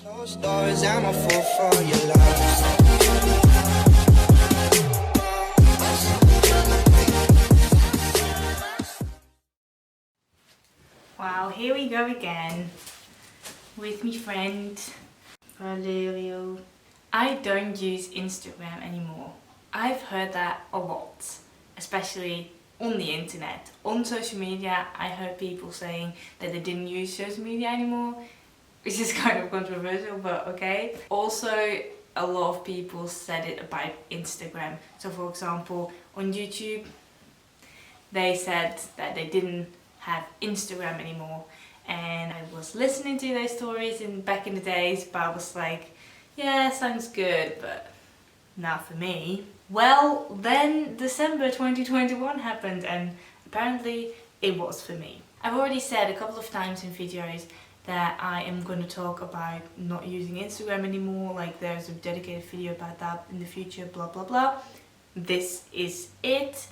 Closed doors, I'm a fool for your love. Wow, here we go again with my friend Valerio. I don't use Instagram anymore. I've heard that a lot, especially on the internet. On social media, I heard people saying that they didn't use social media anymore, which is kind of controversial, but okay. Also, a lot of people said it about Instagram. So for example, on YouTube, they said that they didn't have Instagram anymore, and I was listening to those stories back in the days, but I was like, yeah, sounds good, but not for me. Well, then December 2021 happened, and apparently it was for me. I've already said a couple of times in videos that I am going to talk about not using Instagram anymore, like there's a dedicated video about that in the future, blah blah blah. This is it.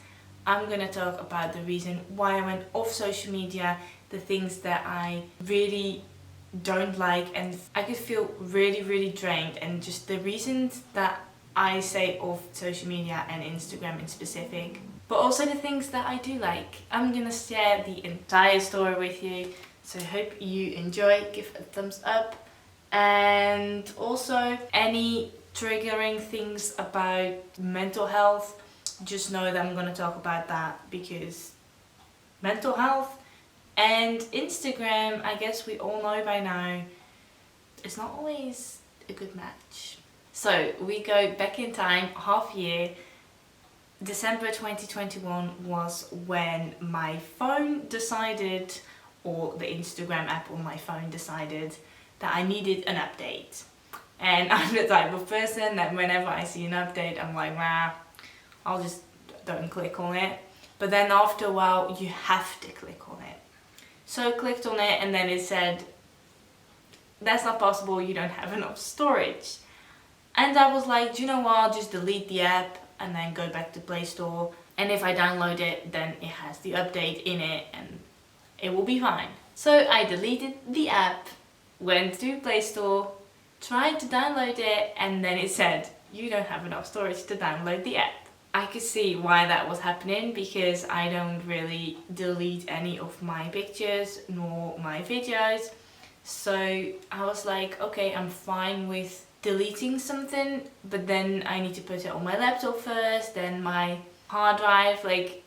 I'm going to talk about the reason why I went off social media, the things that I really don't like, and I could feel really drained, and just the reasons that I say off social media and Instagram in specific, but also the things that I do like. I'm going to share the entire story with you, so I hope you enjoy, give a thumbs up, and also any triggering things about mental health, just know that I'm going to talk about that, because mental health and Instagram, I guess we all know by now, it's not always a good match. So we go back in time, half year. December 2021 was when my phone decided, or the Instagram app on my phone decided, that I needed an update. And I'm the type of person that whenever I see an update, I'm like, nah, I'll just don't click on it. But then after a while, you have to click on it. So I clicked on it, and then it said, that's not possible, you don't have enough storage. And I was like, do you know what, I'll just delete the app and then go back to Play Store. And if I download it, then it has the update in it and it will be fine. So I deleted the app, went to Play Store, tried to download it, and then it said, you don't have enough storage to download the app. I could see why that was happening, because I don't really delete any of my pictures nor my videos. So I was like, okay, I'm fine with deleting something, but then I need to put it on my laptop first, then my hard drive. Like,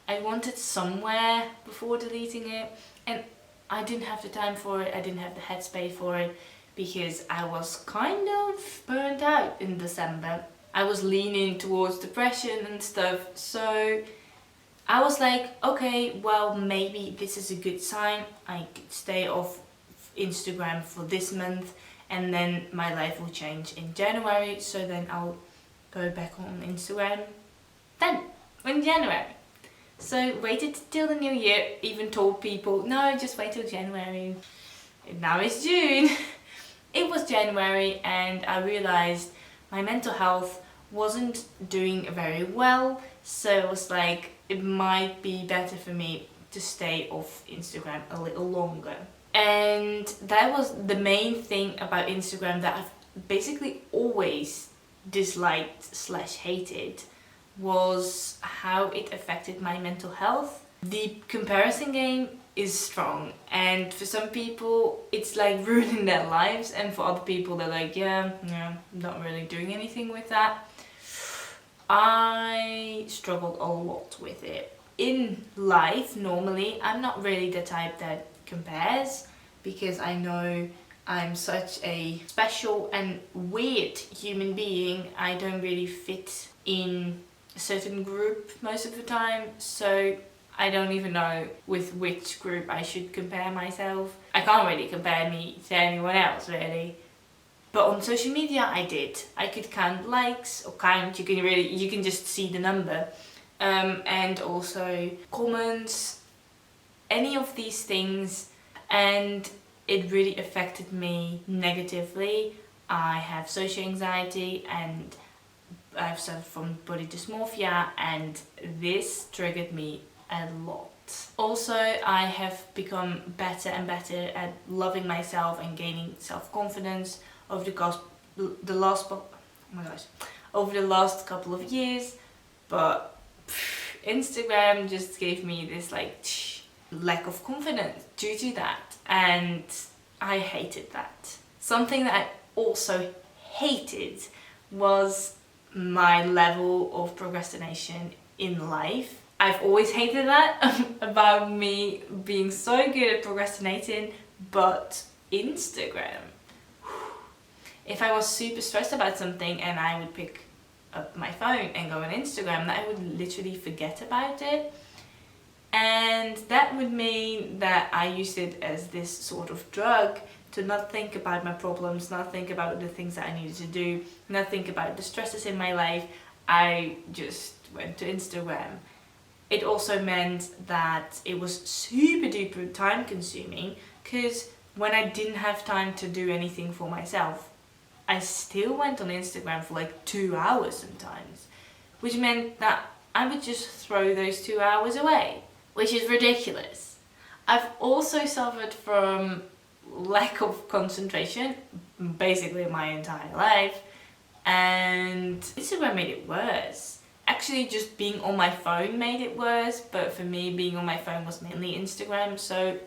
I wanted somewhere before deleting it, and I didn't have the time for it, I didn't have the headspace for it, because I was kind of burnt out in December. I was leaning towards depression and stuff, so I was like, okay, well, maybe this is a good sign. I could stay off Instagram for this month, and then my life will change in January, so then I'll go back on Instagram then, in January. So waited till the new year, even told people, no, just wait till January. And now it's June. It was January, and I realized my mental health wasn't doing very well, so it was like, it might be better for me to stay off Instagram a little longer. And that was the main thing about Instagram that I've basically always disliked / hated, was how it affected my mental health. The comparison game is strong, and for some people it's like ruining their lives, and for other people they're like, yeah, I'm not really doing anything with that. I struggled a lot with it. In life, normally, I'm not really the type that compares, because I know I'm such a special and weird human being. I don't really fit in a certain group most of the time, so I don't even know with which group I should compare myself. I can't really compare me to anyone else, really. But on social media I did. I could count likes, or count, you can just see the number. And also comments, any of these things, and it really affected me negatively. I have social anxiety, and I've suffered from body dysmorphia, and this triggered me a lot. Also, I have become better and better at loving myself and gaining self-confidence over the last couple of years. But Instagram just gave me this like lack of confidence due to that, and I hated that. Something that I also hated was my level of procrastination in life. I've always hated that about me being so good at procrastinating, but Instagram. If I was super stressed about something and I would pick up my phone and go on Instagram, I would literally forget about it. And that would mean that I used it as this sort of drug to not think about my problems, not think about the things that I needed to do, not think about the stresses in my life. I just went to Instagram. It also meant that it was super duper time consuming, because when I didn't have time to do anything for myself, I still went on Instagram for like 2 hours sometimes, which meant that I would just throw those 2 hours away, which is ridiculous. I've also suffered from lack of concentration basically my entire life, and Instagram made it worse. Actually, just being on my phone made it worse, but for me, being on my phone was mainly Instagram, so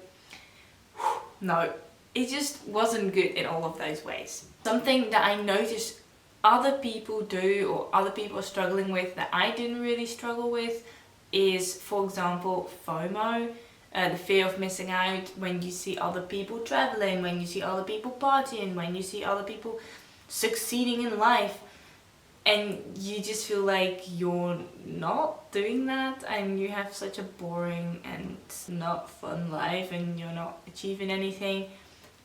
no, it just wasn't good in all of those ways. Something that I noticed other people do or other people are struggling with that I didn't really struggle with is, for example, FOMO, the fear of missing out when you see other people traveling, when you see other people partying, when you see other people succeeding in life, and you just feel like you're not doing that and you have such a boring and not fun life and you're not achieving anything.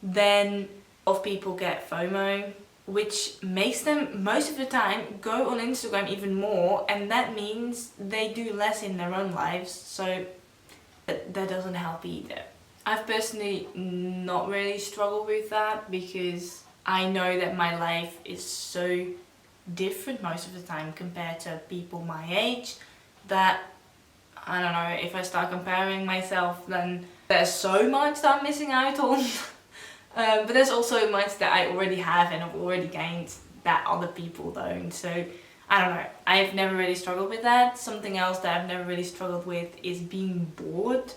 Then a lot of people get FOMO, which makes them most of the time go on Instagram even more, and that means they do less in their own lives, so that doesn't help either. I've personally not really struggled with that because I know that my life is so different most of the time compared to people my age that I don't know, if I start comparing myself, then there's so much that I'm missing out on. But there's also much that I already have and I've already gained that other people don't. So I don't know, I've never really struggled with that. Something else that I've never really struggled with is being bored.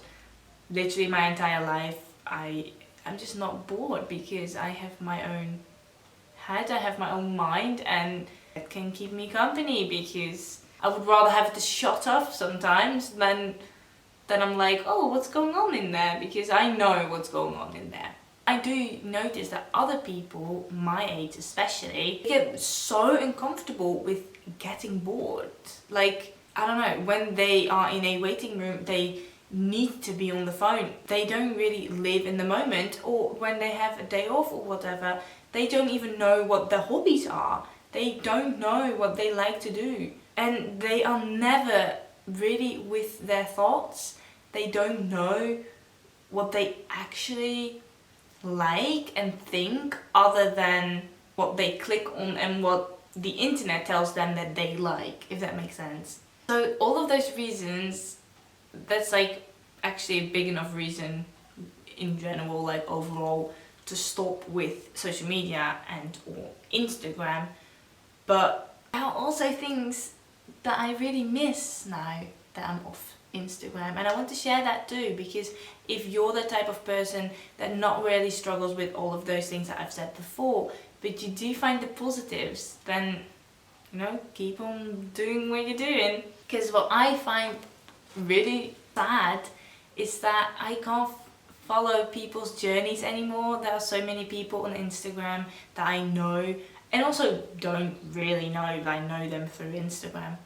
Literally my entire life I'm just not bored because I have my own head, I have my own mind, and it can keep me company, because I would rather have it shut off sometimes than I'm like, oh, what's going on in there, because I know what's going on in there. I do notice that other people, my age especially, get so uncomfortable with getting bored. Like, I don't know, when they are in a waiting room, they need to be on the phone. They don't really live in the moment, or when they have a day off or whatever, they don't even know what their hobbies are. They don't know what they like to do. And they are never really with their thoughts. They don't know what they actually like and think, other than what they click on and what the internet tells them that they like, if that makes sense. So all of those reasons, that's like actually a big enough reason in general, like overall, to stop with social media and or Instagram. But there are also things that I really miss now that I'm off Instagram, and I want to share that too, because if you're the type of person that not really struggles with all of those things that I've said before, but you do find the positives, then you know, keep on doing what you're doing. Because what I find really sad is that I can't follow people's journeys anymore. There are so many people on Instagram that I know, and also don't really know, but I know them through Instagram,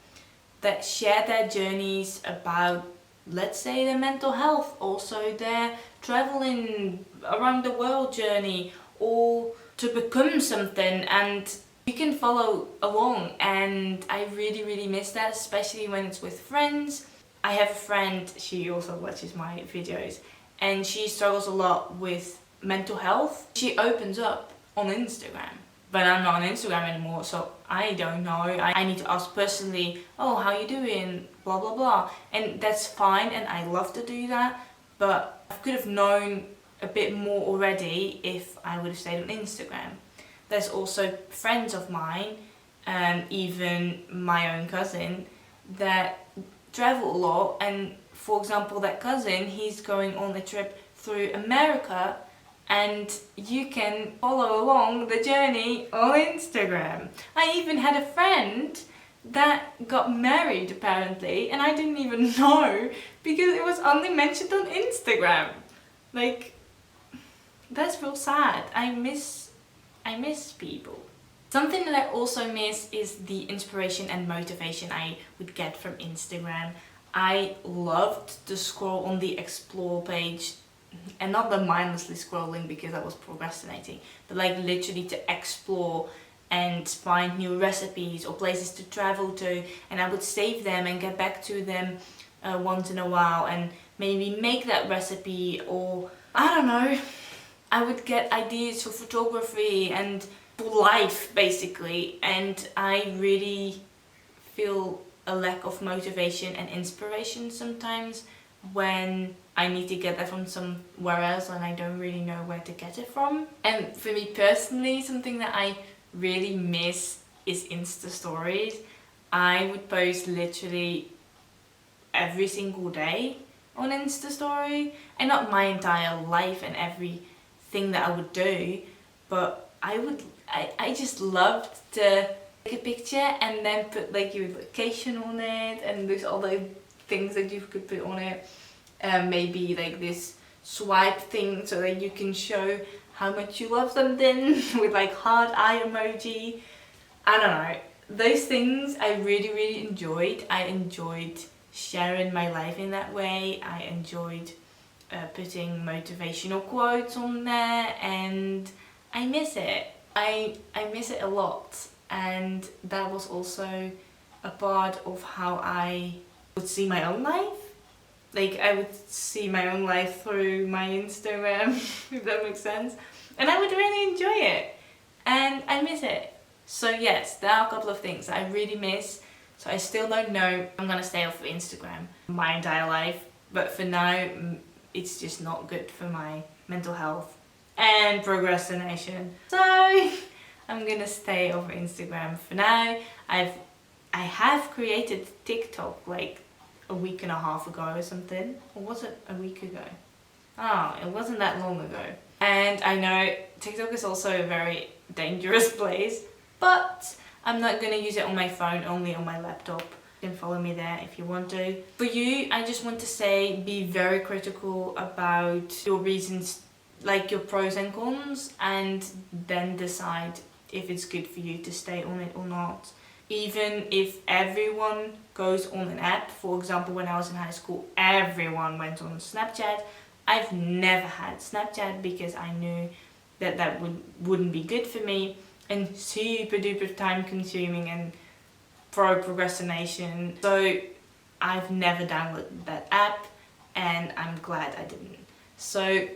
that share their journeys about, let's say, their mental health, also their traveling around the world journey, or to become something, and you can follow along. And I really, really miss that, especially when it's with friends. I have a friend, she also watches my videos, and she struggles a lot with mental health. She opens up on Instagram. but I'm not on Instagram anymore, so I don't know. I need to ask personally, oh, how you doing, blah blah blah, and that's fine, and I love to do that, but I could have known a bit more already if I would have stayed on Instagram. There's also friends of mine, even my own cousin, that travel a lot, and for example that cousin, he's going on a trip through America, and you can follow along the journey on Instagram. I even had a friend that got married apparently, and I didn't even know because it was only mentioned on Instagram. Like, that's real sad. I miss people. Something that I also miss is the inspiration and motivation I would get from Instagram. I loved to scroll on the explore page, and not the mindlessly scrolling because I was procrastinating, but like literally to explore and find new recipes or places to travel to, and I would save them and get back to them once in a while and maybe make that recipe, or I don't know, I would get ideas for photography and for life basically, and I really feel a lack of motivation and inspiration sometimes when I need to get that from somewhere else and I don't really know where to get it from. And for me personally, something that I really miss is Insta stories. I would post literally every single day on Insta story, and not my entire life and everything that I would do, but I just loved to take a picture and then put like your location on it, and there's all the things that you could put on it, maybe like this swipe thing so that you can show how much you love something with like heart eye emoji. I don't know, those things I really enjoyed. I enjoyed sharing my life in that way. I enjoyed putting motivational quotes on there, and I miss it. I miss it a lot, and that was also a part of how I would see my own life. Like, I would see my own life through my Instagram, if that makes sense, and I would really enjoy it, and I miss it. So yes, there are a couple of things I really miss. So I still don't know I'm gonna stay off of Instagram my entire life, but for now it's just not good for my mental health and procrastination. So I'm gonna stay off Instagram for now. I have created TikTok like a week and a half ago or something, or was it a week ago? Oh, it wasn't that long ago. And I know TikTok is also a very dangerous place, but I'm not gonna use it on my phone, only on my laptop. You can follow me there if you want to. For you, I just want to say, be very critical about your reasons, like your pros and cons, and then decide if it's good for you to stay on it or not. Even if everyone goes on an app, for example, when I was in high school, everyone went on Snapchat. I've never had Snapchat because I knew that that wouldn't be good for me, and super duper time consuming and procrastination. So I've never downloaded that app, and I'm glad I didn't. So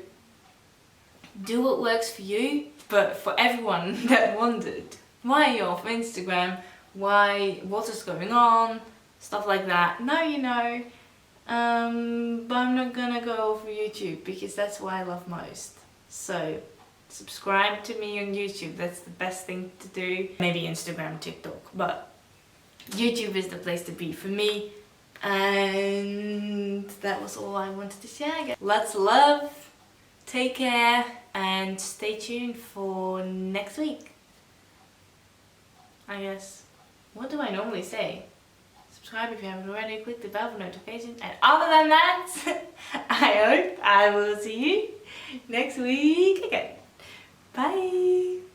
do what works for you. But for everyone that wondered, why are you off Instagram? What is going on? Stuff like that. Now you know. But I'm not gonna go over YouTube because that's what I love most. So subscribe to me on YouTube. That's the best thing to do. Maybe Instagram, TikTok, but YouTube is the place to be for me. And that was all I wanted to share. Lots of love. Take care and stay tuned for next week, I guess. What do I normally say? Subscribe if you haven't already, click the bell for notifications, and other than that, I hope I will see you next week again. Bye!